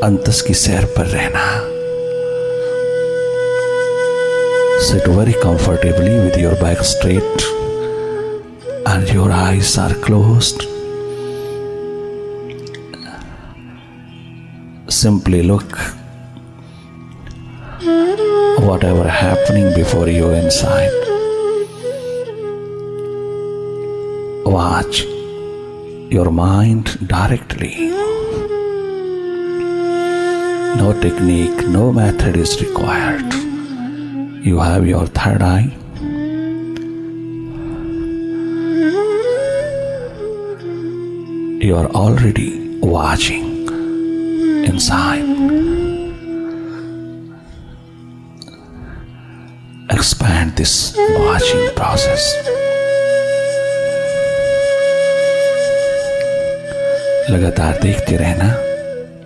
अंतस की सैर पर रहना। Sit very comfortably with your back straight and your eyes are closed. Simply look whatever happening before you inside. Watch your mind directly. No technique, no method is required. You have your third eye. You are already watching inside. Expand this watching process. लगातार देखते रहना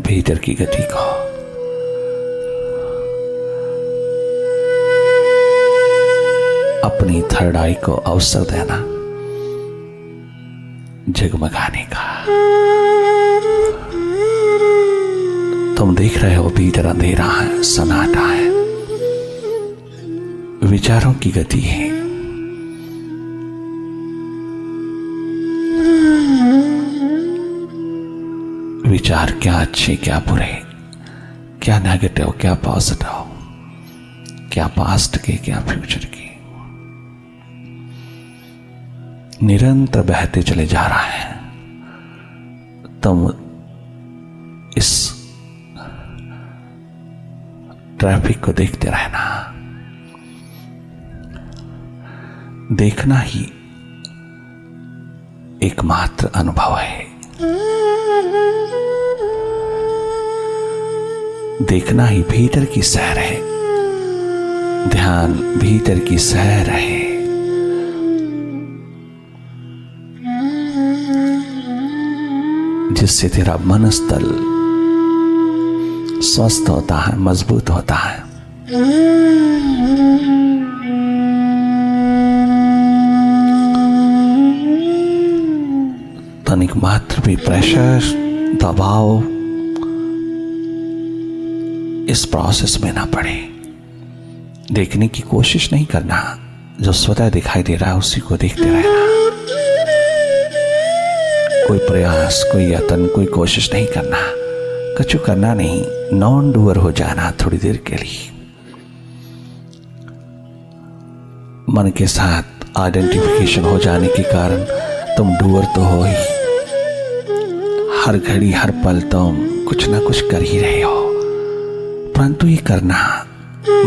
भीतर की गति को। अपनी third आई को अवसर देना जगमगाने का। तुम देख रहे हो भीतर अंधेरा है, सन्नाटा है, विचारों की गति है। विचार क्या अच्छे क्या बुरे, क्या नेगेटिव क्या पॉजिटिव, क्या पास्ट के क्या फ्यूचर के, निरंतर बहते चले जा रहा है। तुम इस ट्रैफिक को देखते रहना। देखना ही एकमात्र अनुभव है। देखना ही भीतर की सैर है। ध्यान भीतर की सैर है। जिससे तेरा मनस्तल स्वस्थ होता है, मजबूत होता है। तनिक मात्र भी प्रेशर, दबाव इस प्रोसेस में ना पड़े। देखने की कोशिश नहीं करना, जो स्वतः दिखाई दे रहा है उसी को देखते रहना। कोई प्रयास, कोई यत्न, कोई कोशिश नहीं करना, कुछ करना नहीं, नॉन डूअर हो जाना थोड़ी देर के लिए। मन के साथ आइडेंटिफिकेशन हो जाने के कारण तुम डूअर तो हो ही। हर घड़ी हर पल तुम कुछ ना कुछ कर ही रहे हो, परंतु ये करना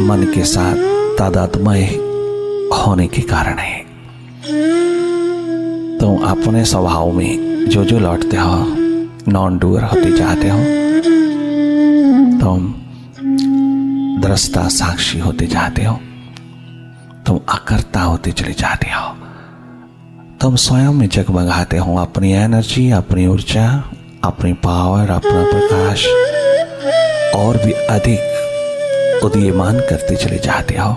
मन के साथ तादात्म्य होने के कारण है। तुम अपने स्वभाव में जो जो लौटते हो, नॉन डूअर होते जाते हो। तुम दृष्टा साक्षी होते जाते हो। तुम अकर्ता होते चले जाते हो। तुम स्वयं में जगमगाते हो। अपनी एनर्जी, अपनी ऊर्जा, अपनी पावर, अपना प्रकाश और भी अधिक उदीयमान करते चले जाते हो।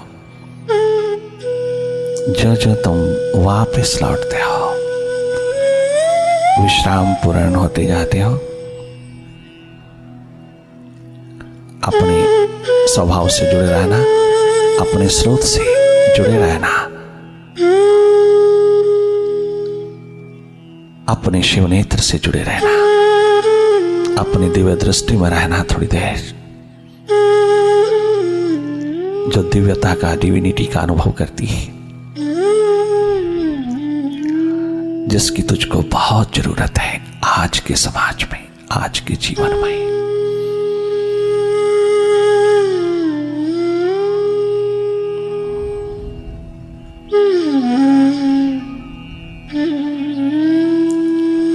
जो जो तुम वापस लौटते हो, विश्राम पूर्ण होते जाते हो। अपने स्वभाव से जुड़े रहना, अपने स्रोत से जुड़े रहना, अपने शिव नेत्र से जुड़े रहना, अपनी दिव्य दृष्टि में रहना थोड़ी देर। जो दिव्यता का, डिविनिटी का अनुभव करती है, जिसकी तुझको बहुत जरूरत है आज के समाज में, आज के जीवन में।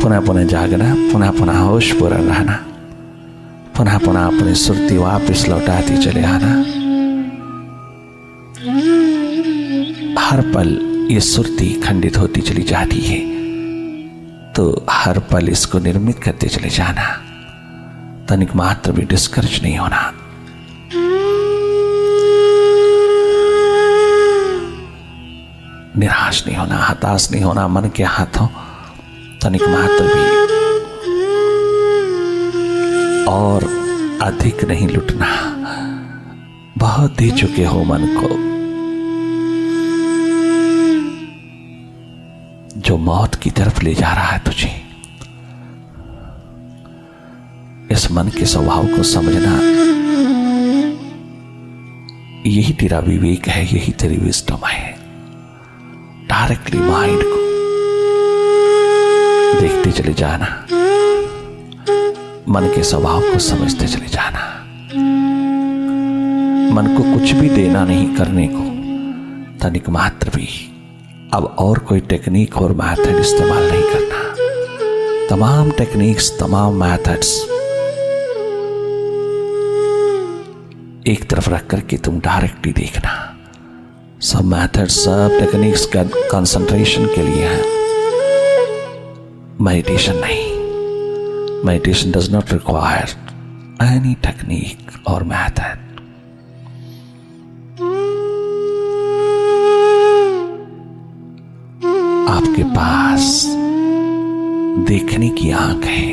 पुनः पुनः जागना, पुनः पुनः होश पूर्ण रहना, पुनः पुनः अपनी सुरती वापस लौटाती चले आना। हर पल ये सुरती खंडित होती चली जाती है, तो हर पल इसको निर्मित करते चले जाना। तनिक मात्र भी डिस्करेज नहीं होना। निराश नहीं होना, हताश नहीं होना। मन के हाथों तनिक मात्र भी और अधिक नहीं लुटना। बहुत दे चुके हो मन को, जो मौत की तरफ ले जा रहा है तुझे। इस मन के स्वभाव को समझना, यही तेरा विवेक है, यही तेरी विजडम है। डायरेक्टली माइंड को देखते चले जाना, मन के स्वभाव को समझते चले जाना। मन को कुछ भी देना नहीं करने को, तनिक मात्र भी। अब और कोई टेक्निक और मैथड इस्तेमाल नहीं करना। तमाम टेक्निक्स, तमाम मैथड्स एक तरफ रख करके तुम डायरेक्टली देखना। सब मैथड्स, सब टेक्निक्स का कंसंट्रेशन के लिए है, मेडिटेशन नहीं। Meditation does not require any technique और मैथड। आपके पास देखने की आंख है,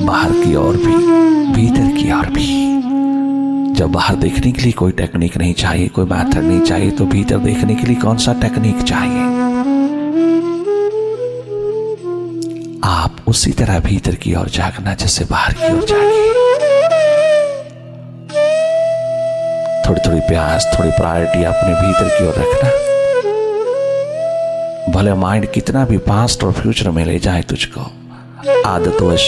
बाहर की ओर भी, भीतर की ओर भी। जब बाहर देखने के लिए कोई टेक्निक नहीं चाहिए, कोई मैथड नहीं चाहिए, तो भीतर देखने के लिए कौन सा टेक्निक चाहिए? आप उसी तरह भीतर की ओर जागना जैसे बाहर की ओर जागे। थोड़ी थोड़ी प्यास, थोड़ी प्रायोरिटी अपने भीतर की ओर रखना। भले माइंड कितना भी पास्ट और फ्यूचर में ले जाए तुझको, आदतवश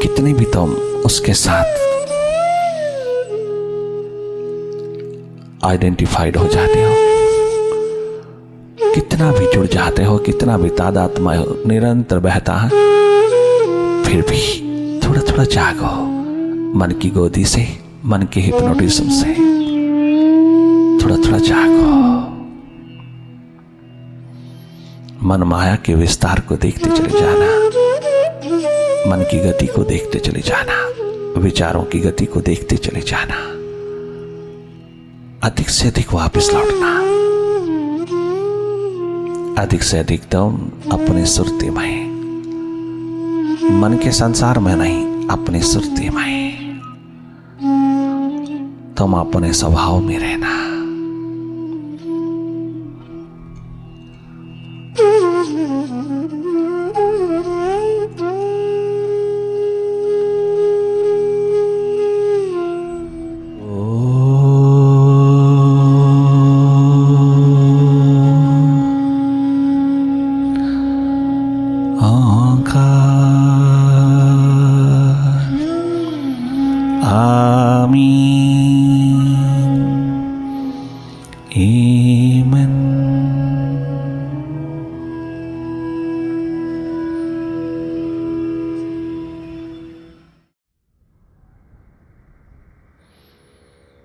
कितनी भी तुम उसके साथ आइडेंटिफाइड हो जाते हो, कितना भी जुड़ जाते हो, कितना भी तादात्म्य निरंतर बहता है, फिर भी थोड़ा थोड़ा जागो। मन की गोदी से, मन के हिप्नोटिज्म से थोड़ा थोड़ा जागो। मन माया के विस्तार को देखते चले जाना, मन की गति को देखते चले जाना, विचारों की गति को देखते चले जाना। अधिक से अधिक वापस लौटना, अधिक से अधिक तुम अपने सुरती में, मन के संसार में नहीं, अपने सुरती में तुम अपने स्वभाव में रहना।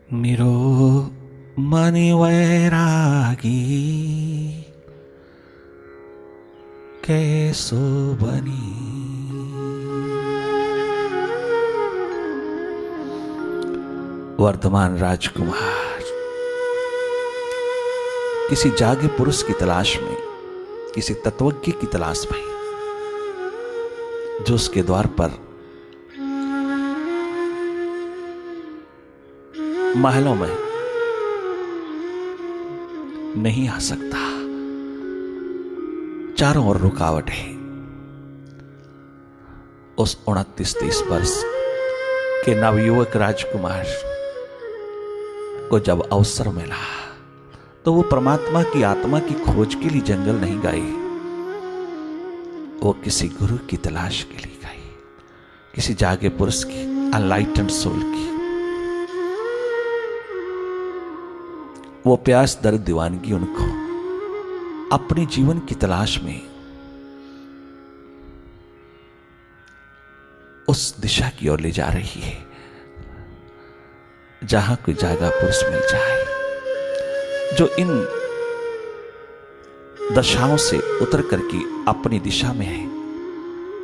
मेरो मनि वैरागी कैसो बनी, वर्धमान राजकुमार किसी जागे पुरुष की तलाश में, किसी तत्वज्ञ की तलाश में, जो उसके द्वार पर महलों में नहीं आ सकता। चारों ओर रुकावट है। उस 29-30 वर्ष के नवयुवक राजकुमार को जब अवसर मिला, तो वो परमात्मा की आत्मा की खोज के लिए जंगल नहीं गए, वो किसी गुरु की तलाश के लिए गए, किसी जागे पुरुष की, अनलाइटेंड सोल की। वो प्यास, दर्द, दीवानगी उनको अपने जीवन की तलाश में उस दिशा की ओर ले जा रही है जहां कोई जागा पुरुष मिल जाए, जो इन दशाओं से उतर करके अपनी दिशा में है,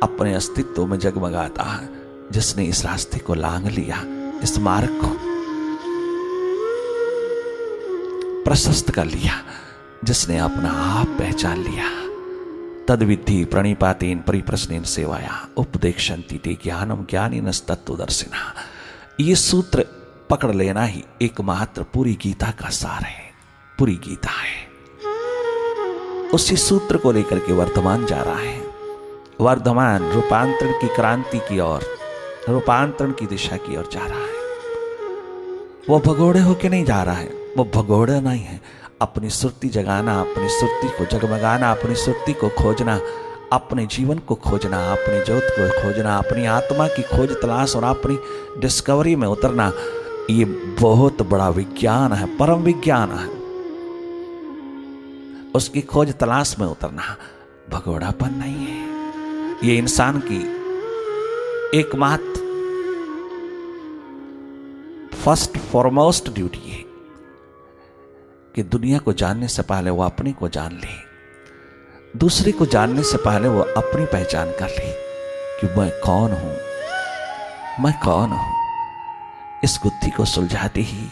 अपने अस्तित्व में जगमगाता है, जिसने इस रास्ते को लांघ लिया, इस मार्ग को प्रशस्त कर लिया, जिसने अपना आप पहचान लिया, तद्विद्धि प्रणिपातेन परिप्रश्नेन सेवाया उपदेक्षन्ति ते ज्ञानम ज्ञानिनस्तत्त्वदर्शिनः। ये सूत्र पकड़ लेना ही एकमात्र पूरी गीता का सार है, पूरी गीता है। उसी सूत्र को लेकर के वर्तमान जा रहा है। वर्धमान रूपांतरण की क्रांति की ओर, रूपांतरण की दिशा की ओर जा रहा है। वो भगोड़े होके नहीं जा रहा है, वो भगोड़े नहीं है। अपनी सुरती जगाना, अपनी सुरती को जगमगाना, अपनी सुरती को खोजना, अपने जीवन को खोजना, अपनी ज्योत को खोजना, अपनी आत्मा की खोज तलाश और अपनी डिस्कवरी में उतरना, ये बहुत बड़ा विज्ञान है, परम विज्ञान है। उसकी खोज तलाश में उतरना भगोड़ापन नहीं है। ये इंसान की एकमात्र फर्स्ट फॉरमोस्ट ड्यूटी है कि दुनिया को जानने से पहले वो अपने को जान ले, दूसरे को जानने से पहले वो अपनी पहचान कर ले कि मैं कौन हूं, मैं कौन हूं। इस गुत्थी को सुलझाते ही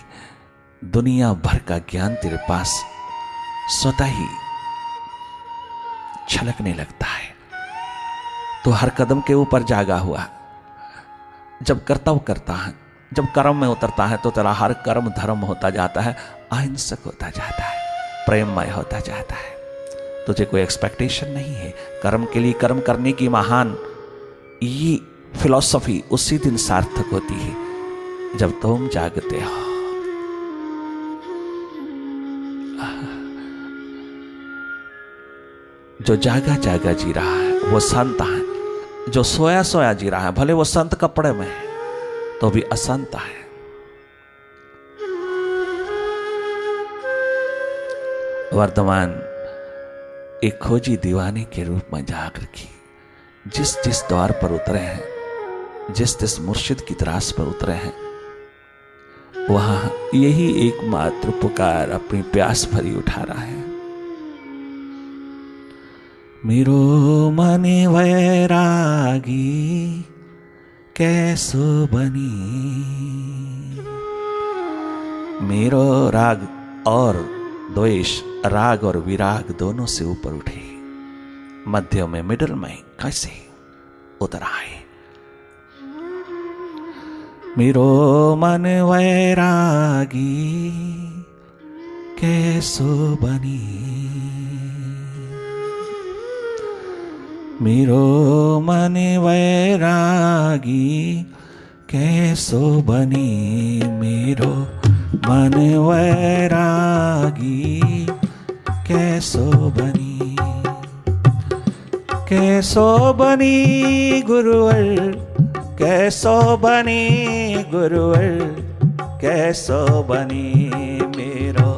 दुनिया भर का ज्ञान तेरे पास स्वतः ही छलकने लगता है। तो हर कदम के ऊपर जागा हुआ, जब कर्तव्य करता है, जब कर्म में उतरता है तो तेरा हर कर्म धर्म होता जाता है, अहिंसक होता जाता है, प्रेममय होता जाता है। तुझे कोई एक्सपेक्टेशन नहीं है। कर्म के लिए कर्म करने की महान ये फिलॉसफी उसी दिन सार्थक होती है जब तुम जागते हो। जो जागा जागा जी रहा है वो संत है, जो सोया सोया जी रहा है भले वो संत कपड़े में है तो भी असंत है। वर्तमान एक खोजी दीवाने के रूप में जाकर के जिस जिस द्वार पर उतरे हैं, जिस जिस मुर्शिद की तरास पर उतरे हैं, वहां यही एकमात्र पुकार अपनी प्यास भरी उठा रहा है। मेरो मने वैरागी कैसो बनी। मेरो राग और द्वेष, राग और विराग दोनों से ऊपर उठे, मध्य में मिडल में कैसे उतर आए। मेरो मन वैरागी कैसो बनी। मेरो मन वैरागी कैसो बनी। मेरो मन वैरागी कैसो बनी। कैसो बनी गुरुवर, कैसो बनी गुरुवर, कैसो बनी मेरो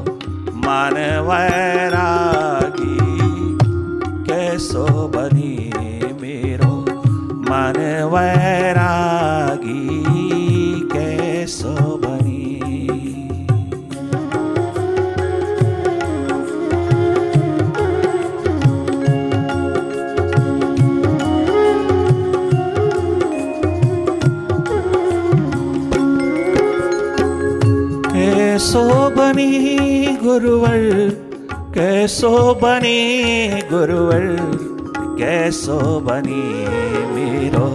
मन वैरागी। कैसो बनी मेरो मन वैरागी। कैसो बनी। कैसो बनी गुरुवर, कैसो बनी गुरुवर, कैसो बनी मेरो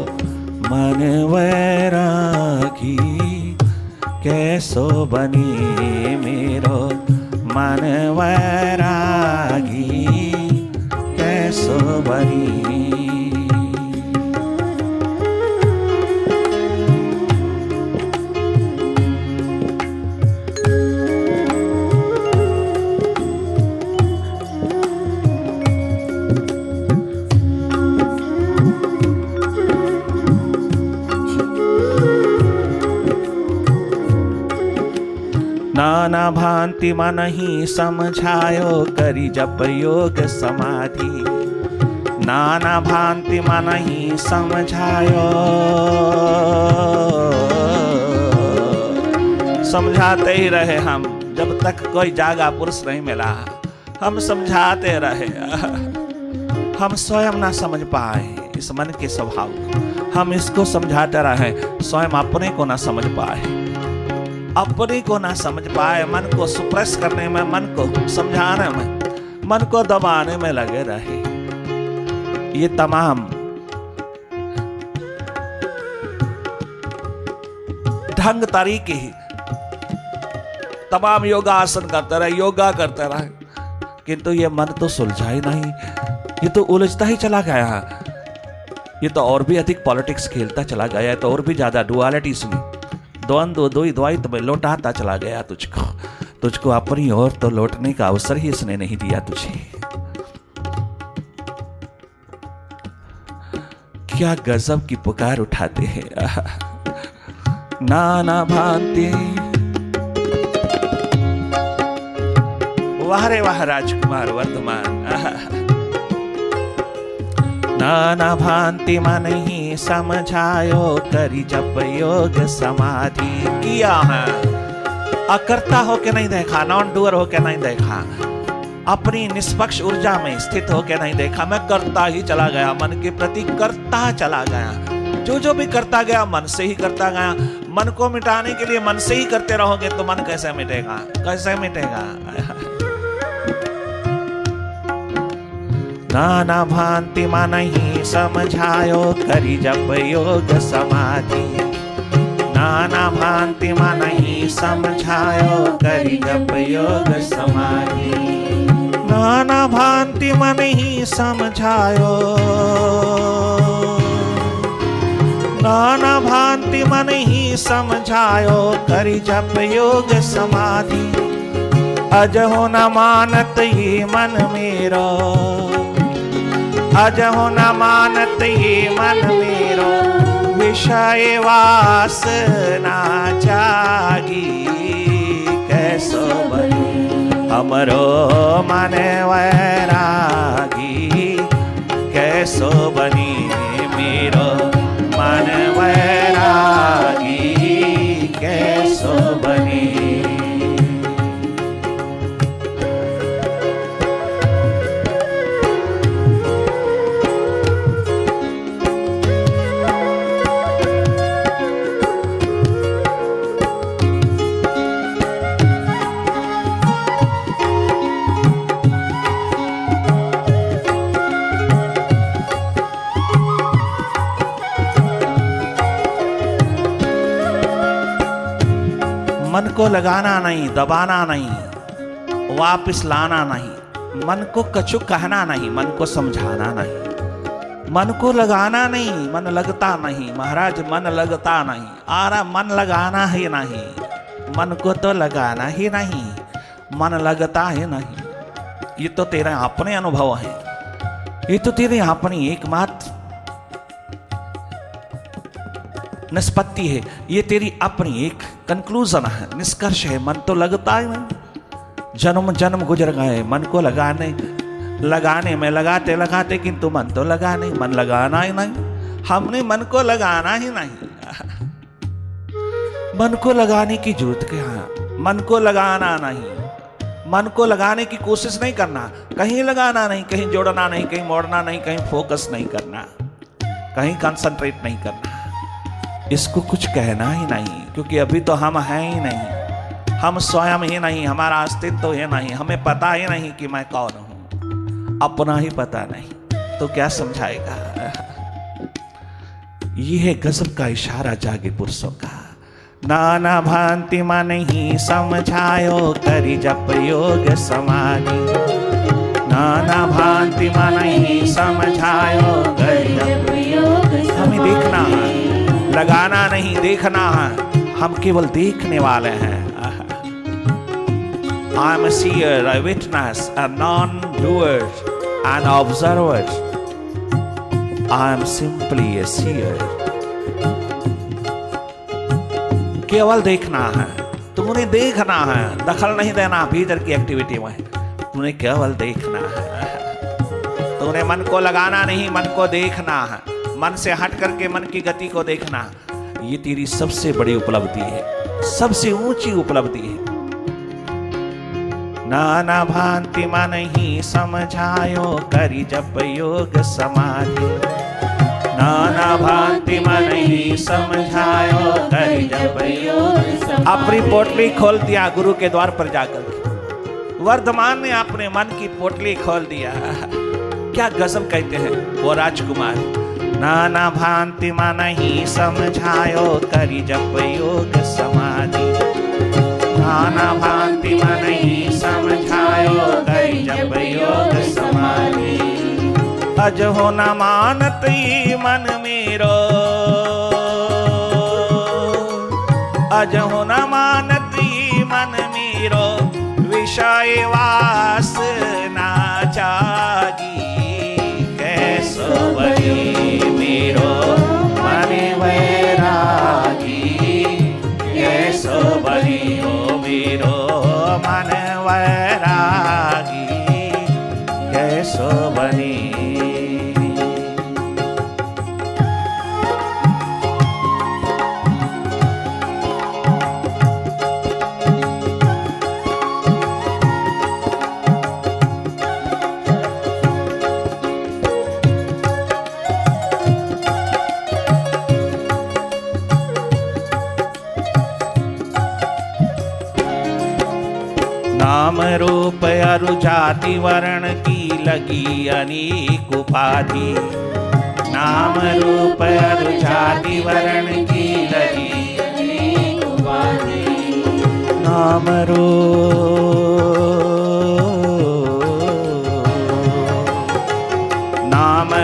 मन वैरागी। कैसो बनी मेरो मन वैरागी। कैसो बनी। नाना भांति मन ही समझायो करी जप योग समाधि। नाना भांति मन ही समझायो, समझाते ही रहे हम जब तक कोई जागा पुरुष नहीं मिला। हम समझाते रहे, हम स्वयं ना समझ पाए इस मन के स्वभाव को। हम इसको समझाते रहे, स्वयं अपने को ना समझ पाए, अपने को ना समझ पाए। मन को सुप्रेस करने में, मन को समझाने में, मन को दबाने में लगे रहे। ये तमाम ढंग तरीके ही, तमाम योगा आसन करते रहे, योगा करते रहे, किंतु ये मन तो सुलझा ही नहीं, ये तो उलझता ही चला गया। ये तो और भी अधिक पॉलिटिक्स खेलता चला गया है, तो और भी ज्यादा डुअलिटीज में, द्वंद्व द्वैत में लौटाता चला गया तुझको अपनी ओर तो लौटने का अवसर ही इसने नहीं दिया तुझे। क्या गजब की पुकार उठाते हैं। नाना भांति, वाह रे वाह राजकुमार वर्धमान। नाना भांति मन ही समझायो, करी जब योग समाधि किया है। अकर्ता होके नहीं देखा, नॉन डूअर होके नहीं देखा, अपनी निष्पक्ष ऊर्जा में स्थित होके नहीं देखा, मैं करता ही चला गया, मन के प्रति करता चला गया। जो भी करता गया मन से ही करता गया। मन को मिटाने के लिए मन से ही करते रहोगे तो मन कैसे मिटेगा, कैसे मिटेगा। नाना भांति मन ही समझायो, करी जब योग समाधि। नाना भांति मन ही समझायो, करी जब योग समाधि। नाना भांति मन ही समझायो, नाना भांति मन ही समझायो, करी जप योग समाधि। अजहो न मानत ये मन मेरो, अजहो न मानत ये मन मेरो, विषय वासना जागी। कैसो बनी हमरो मन वैरागी, कैसो बनी मेरो मन वैरागी, कैसो बनी। मन को लगाना नहीं, दबाना नहीं, वापस लाना नहीं, मन को कछु कहना नहीं, मन को समझाना नहीं, मन को लगाना नहीं, मन लगता नहीं। महाराज मन लगता नहीं, आरा मन लगाना ही नहीं, मन को तो लगाना ही नहीं, मन लगता ही नहीं। ये तो तेरे अपने अनुभव है, ये तो तेरे अपनी एकमात्र निष्पत्ति है, ये तेरी अपनी एक कंक्लूजन है, निष्कर्ष है। मन तो लगता ही नहीं, जन्म जन्म गुजर गए मन को लगाने में, लगाते लगाते, किंतु मन तो लगा नहीं, मन लगाना ही नहीं। हमने मन को लगाना ही नहीं। मन को लगाने की जरूरत क्या है? मन को लगाना नहीं, मन को लगाने की कोशिश नहीं करना, कहीं लगाना नहीं, कहीं जोड़ना नहीं, कहीं मोड़ना नहीं, कहीं फोकस नहीं करना, कहीं कंसंट्रेट नहीं करना। इसको कुछ कहना ही नहीं, क्योंकि अभी तो हम हैं ही नहीं, हम स्वयं ही नहीं, हमारा अस्तित्व ही नहीं, हमें पता ही नहीं कि मैं कौन हूं, अपना ही पता नहीं, तो क्या समझाएगा। ये है गजब का इशारा जागे पुरुषों का। नाना भांति मन ही समझायो, करी जप योग समाधि। नाना भांति मन ही समझायो, करी जप योग समाधि। हमें देखना है, लगाना नहीं, देखना है। हम केवल देखने वाले हैं। I am a seer, a witness, a non-doer, an observer. I am simply a seer. केवल देखना है, तुमने देखना है, दखल नहीं देना भीतर की एक्टिविटी में, तुमने केवल देखना है। तुमने मन को लगाना नहीं, मन को देखना है, मन से हट करके मन की गति को देखना। ये तेरी सबसे बड़ी उपलब्धि है, सबसे ऊंची उपलब्धि है। नाना भांति मन ही समझायो, करी जप योग समाधि। नाना भांति मन ही समझायो, करी जप योग समाधि। अपनी पोटली खोल दिया गुरु के द्वार पर जाकर, वर्धमान ने अपने मन की पोटली खोल दिया। क्या गजब कहते हैं वो राजकुमार। नाना भांति मन ही समझायो करी जप योग समाधि। नाना भांति मन ही समझायो करी जप योग समाधि। अज हो न मानत ई मन मेरो, अज हो न मानत ई मन मेरो। विषय वासना जागी कैसो बनी मेरो मन वैरागी। कैसो बनी हो मेरो मन वैरागी। कैसो बनी। नाम रूप अरु जाति वर्ण की लगी अनेक उपाधि। नाम रूप अरु जाति वर्ण की लगी अनेक उपाधि। नाम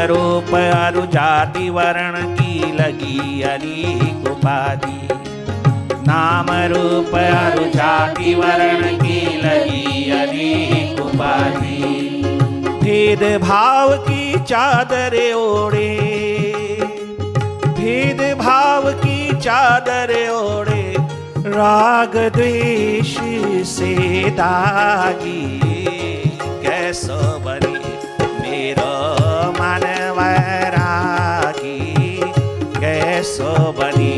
रूप अरु जाति वर्ण की लगी अनेक उपाधि। नाम रूप अरु जाति वर्ण की लगी अनेक उपाधि। भेद भाव की चादर ओढ़े, भेद भाव की चादर ओढ़े। राग द्वेष से दागी कैसो बनी मेरो मन वैरागी। कैसो बनी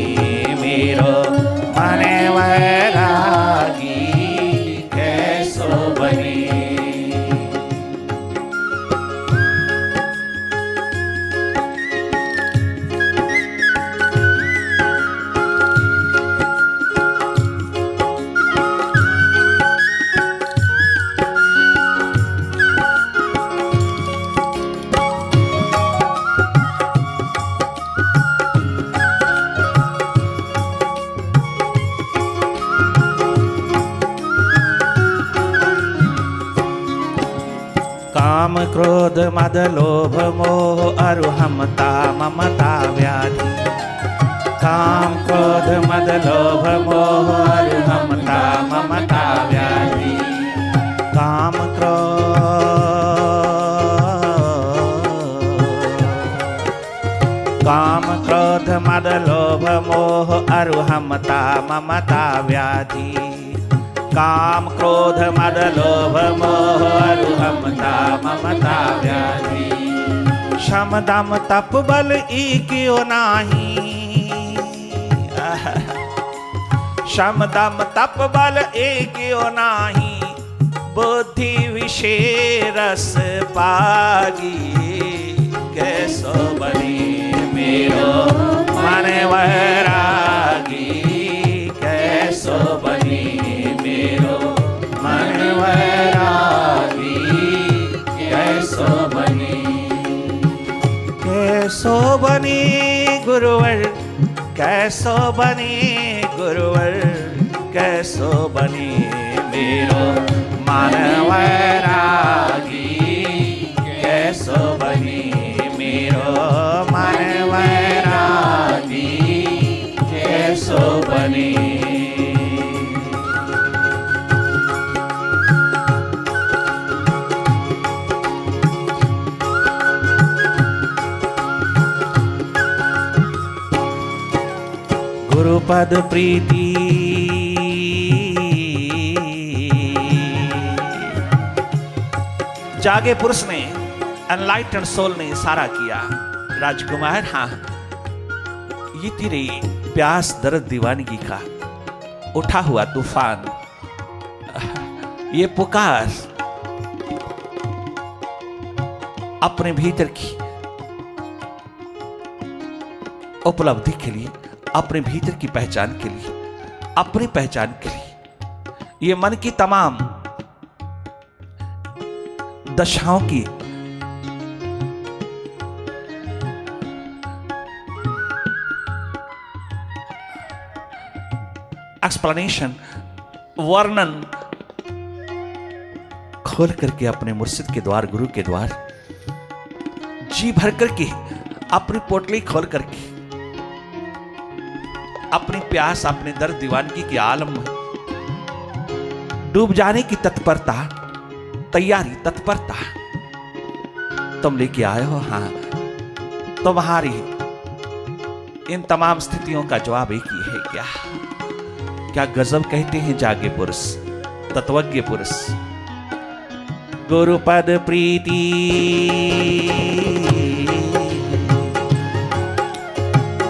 मेरो मन वैरागी। कैसो बनी। काम क्रोध मद लोभ मोह अरुहमता ममता व्याधि। काम क्रोध मद लोभ मोह अरुहमता ममता व्याधि। काम क्रोध मद लोभ मोह अरुहमता ममता व्याधि। काम क्रोध मद लोभ मोह अरुहमता ममता व्याधि। शम दम तप बल ईक्यो नाही। शम दम तप बल ईक्यो नाही। बुद्धि विषय रस पागी कैसो बनी मेरो मन वैरागी। कैसो बनी मेरो मन वैरागी। कैसो बनी। कैसो बनी गुरुवर। कैसो बनी गुरुवर। कैसो बनी मेरो मन वैरागी। कैसो बनी मेरो मन वैरागी। कैसो बनी। गुरुपद प्रीति जागे पुरुष ने, एनलाइटेंड सोल ने इशारा किया। राजकुमार, हाँ, ये तेरे प्यास दर्द दीवानगी का उठा हुआ तूफान, ये पुकार अपने भीतर की उपलब्धि के लिए, अपने भीतर की पहचान के लिए, अपनी पहचान के लिए, ये मन की तमाम दशाओं की एक्सप्लेनेशन, वर्णन खोल करके अपने मुर्शिद के द्वार, गुरु के द्वार जी भर करके, अपनी पोटली खोल करके, अपनी प्यास, अपने दर्द दीवानगी के आलम में डूब जाने की तत्परता, तैयारी, तत्परता तुम लेके आए हो। हाँ, तुम्हारी इन तमाम स्थितियों का जवाब एक ही है। क्या गजब कहते हैं जागे पुरुष, तत्वज्ञ पुरुष। गुरुपद प्रीति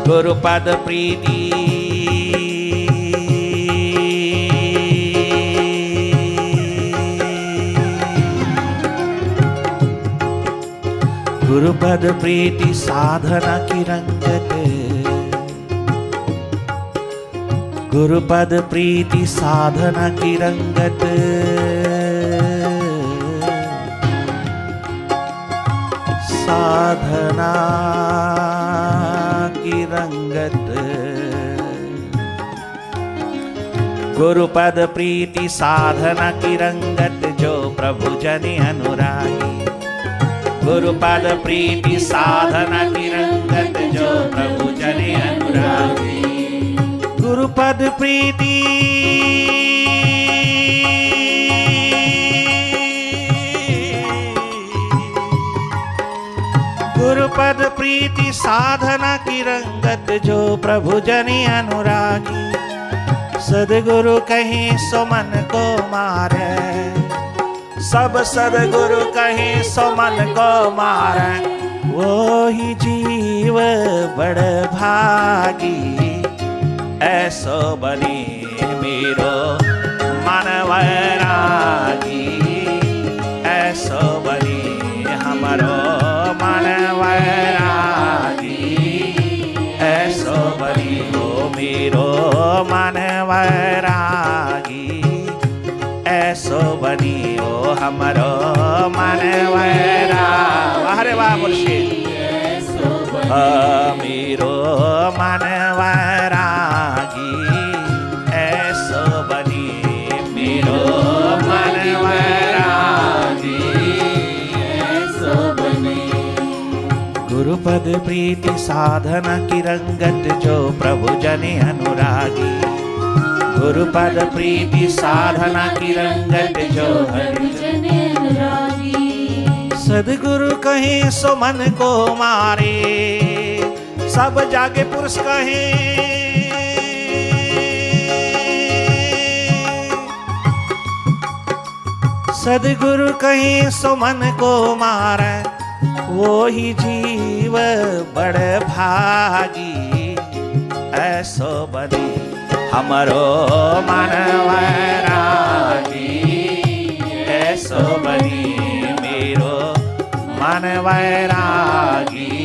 गुरुपद प्रीति गुरुपद प्रीति साधना की रंगत, गुरुपद प्रीति साधना की रंगत, साधना की रंगत। गुरुपद प्रीति साधना की रंगत, जो प्रभु जन अनुरागी। गुरुपद प्रीति साधना की रंगत, जो प्रभु जन अनुरागी। गुरुपद प्रीति गुरुपद प्रीति साधना की रंगत, जो प्रभु जनि अनुरागी। सदगुरु कहीं सो मन को मारे, सब सदगुरु कहीं सो मन को मारे। वो ही जीव बड़ भागी, ऐसो बनी मेरो मन वैरागी। ऐसो बनी हमारो मन वैरागी, ऐसो बनी हो मेरो मन वैरागी। ऐसो बनी हो हमारो मन वैरागी। अरे वाह मुर्शिद, मेरो मन वैरागी। ऐसो बनी मेरो मन वैरागी। गुरुपद प्रीति साधना की रंगत, जो प्रभु जनि अनुरागी। गुरुपद प्रीति साधना की रंगत, जो प्रभु जनि अनुरागी। सदगुरु कहीं सो मन को मारे, सब जागे पुरुष कहीं। सदगुरु कहीं सो मन को मारे, वो ही जीव बड़ भागी। ऐसो बनी हमरो मन वैरागी। ऐसो बनी मेरो मन वैरागी।